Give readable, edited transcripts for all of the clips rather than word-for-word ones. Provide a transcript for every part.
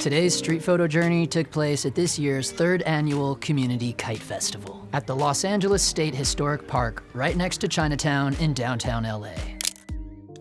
Today's street photo journey took place at this year's 3rd annual Community Kite Festival at the Los Angeles State Historic Park, right next to Chinatown in downtown LA.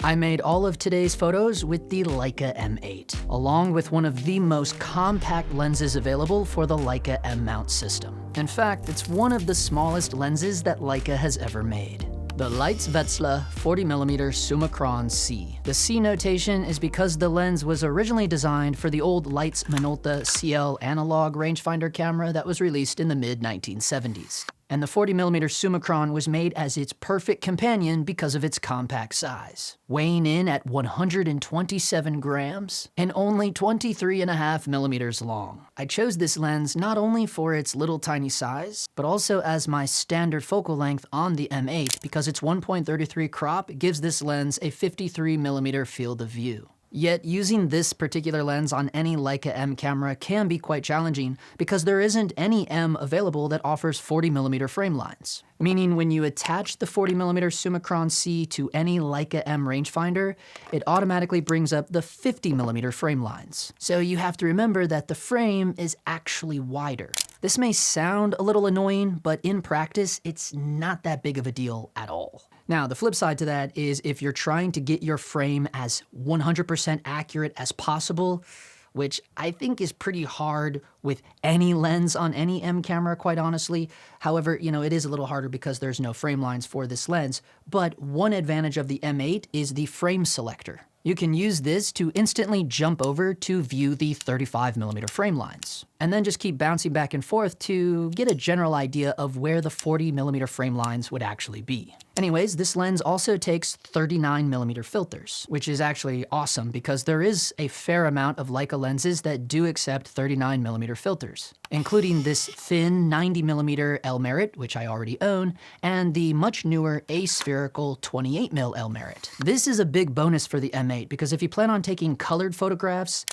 I made all of today's photos with the Leica M8, along with one of the most compact lenses available for the Leica M-mount system. In fact, it's one of the smallest lenses that Leica has ever made. The Leica 40mm Summicron-C. The C notation is because the lens was originally designed for the old Leitz Minolta CL analog rangefinder camera that was released in the mid-1970s. And the 40mm Summicron was made as its perfect companion because of its compact size. Weighing in at 127 grams and only 23.5 millimeters long. I chose this lens not only for its little tiny size, but also as my standard focal length on the M8 because its 1.33 crop gives this lens a 53mm field of view. Yet using this particular lens on any Leica M camera can be quite challenging because there isn't any M available that offers 40mm frame lines. Meaning when you attach the 40mm Summicron-C to any Leica M rangefinder, it automatically brings up the 50mm frame lines. So you have to remember that the frame is actually wider. This may sound a little annoying, but in practice, it's not that big of a deal at all. Now, the flip side to that is if you're trying to get your frame as 100% accurate as possible, which I think is pretty hard with any lens on any M camera, quite honestly. However, it is a little harder because there's no frame lines for this lens. But one advantage of the M8 is the frame selector. You can use this to instantly jump over to view the 35mm frame lines, and then just keep bouncing back and forth to get a general idea of where the 40mm frame lines would actually be. Anyways, this lens also takes 39mm filters, which is actually awesome because there is a fair amount of Leica lenses that do accept 39mm filters, including this thin 90mm L Merit, which I already own, and the much newer aspherical 28mm L Merit. This is a big bonus for the M8 because if you plan on taking colored photographs,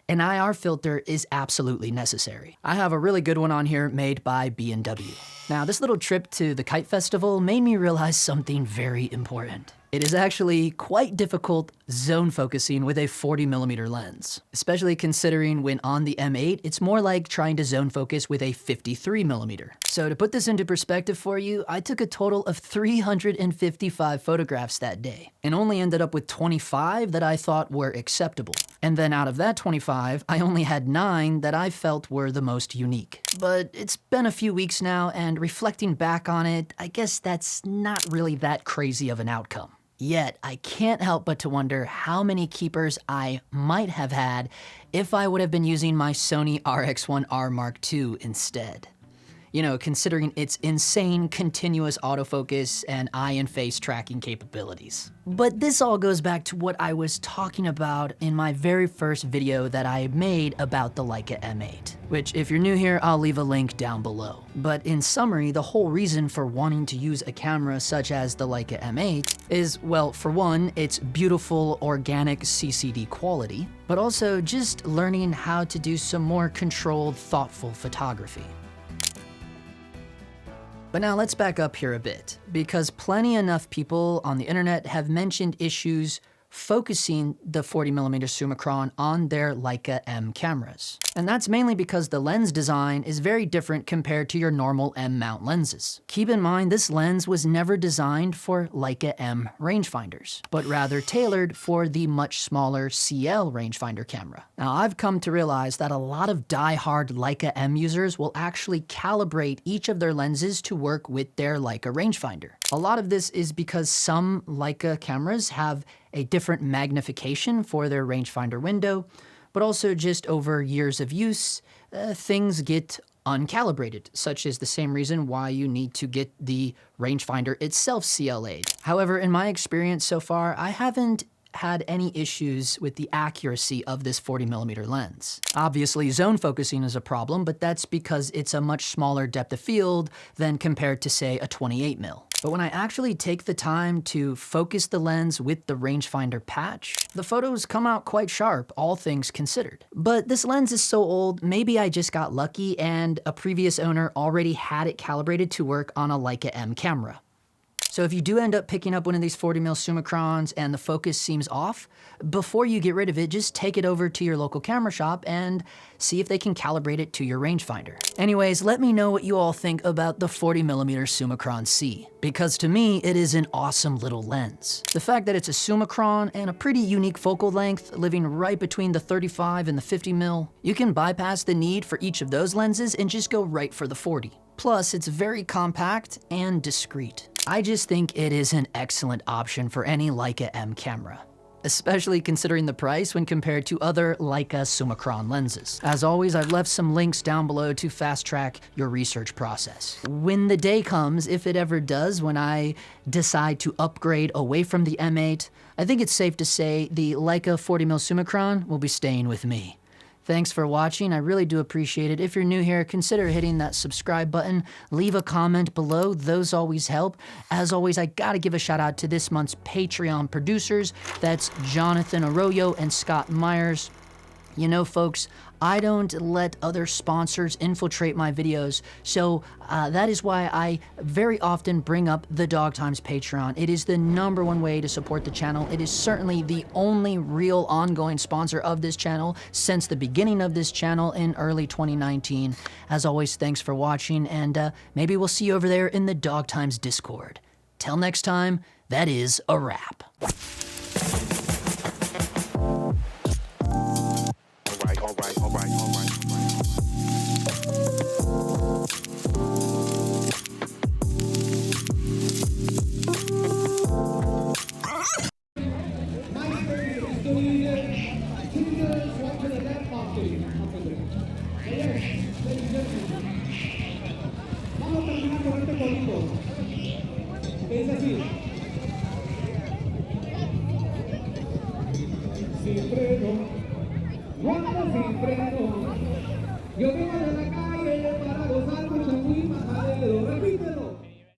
an IR filter is absolutely necessary. I have a really good one on here made by B&W. Now, this little trip to the Kite Festival made me realize something very important. It is actually quite difficult zone focusing with a 40mm lens, especially considering when on the M8, it's more like trying to zone focus with a 53mm. So to put this into perspective for you, I took a total of 355 photographs that day and only ended up with 25 that I thought were acceptable. And then out of that 25, I only had 9 that I felt were the most unique. But it's been a few weeks now, and reflecting back on it, I guess that's not really that crazy of an outcome. Yet, I can't help but to wonder how many keepers I might have had if I would have been using my Sony RX1R Mark II instead. Considering its insane continuous autofocus and eye and face tracking capabilities. But this all goes back to what I was talking about in my very first video that I made about the Leica M8, which if you're new here, I'll leave a link down below. But in summary, the whole reason for wanting to use a camera such as the Leica M8 is, well, for one, its beautiful organic CCD quality, but also just learning how to do some more controlled, thoughtful photography. But now let's back up here a bit, because plenty enough people on the internet have mentioned issues focusing the 40mm Summicron on their Leica M cameras. And that's mainly because the lens design is very different compared to your normal M-mount lenses. Keep in mind, this lens was never designed for Leica M rangefinders, but rather tailored for the much smaller CL rangefinder camera. Now, I've come to realize that a lot of die-hard Leica M users will actually calibrate each of their lenses to work with their Leica rangefinder. A lot of this is because some Leica cameras have a different magnification for their rangefinder window, but also just over years of use, things get uncalibrated, such as the same reason why you need to get the rangefinder itself CLA'd. However, in my experience so far, I haven't had any issues with the accuracy of this 40mm lens. Obviously, zone focusing is a problem, but that's because it's a much smaller depth of field than compared to, say, a 28mm. But when I actually take the time to focus the lens with the rangefinder patch, the photos come out quite sharp, all things considered. But this lens is so old, maybe I just got lucky and a previous owner already had it calibrated to work on a Leica M camera. So if you do end up picking up one of these 40mm Summicrons and the focus seems off, before you get rid of it, just take it over to your local camera shop and see if they can calibrate it to your rangefinder. Anyways, let me know what you all think about the 40mm Summicron-C, because to me, it is an awesome little lens. The fact that it's a Summicron and a pretty unique focal length, living right between the 35 and the 50mm, you can bypass the need for each of those lenses and just go right for the 40. Plus, it's very compact and discreet. I just think it is an excellent option for any Leica M camera, especially considering the price when compared to other Leica Summicron lenses. As always, I've left some links down below to fast track your research process. When the day comes, if it ever does, when I decide to upgrade away from the M8, I think it's safe to say the Leica 40mm Summicron will be staying with me. Thanks for watching, I really do appreciate it. If you're new here, consider hitting that subscribe button, leave a comment below, those always help. As always, I gotta give a shout out to this month's Patreon producers, that's Jonathan Arroyo and Scott Myers. You know, folks, I don't let other sponsors infiltrate my videos, so that is why I very often bring up the Dog Times Patreon. It is the #1 way to support the channel. It is certainly the only real ongoing sponsor of this channel since the beginning of this channel in early 2019. As always, thanks for watching, and maybe we'll see you over there in the Dog Times Discord. Till next time, that is a wrap. All right. Vamos a terminar con este corito, que es así. Sin freno, guarda sin freno. Yo vengo de la calle.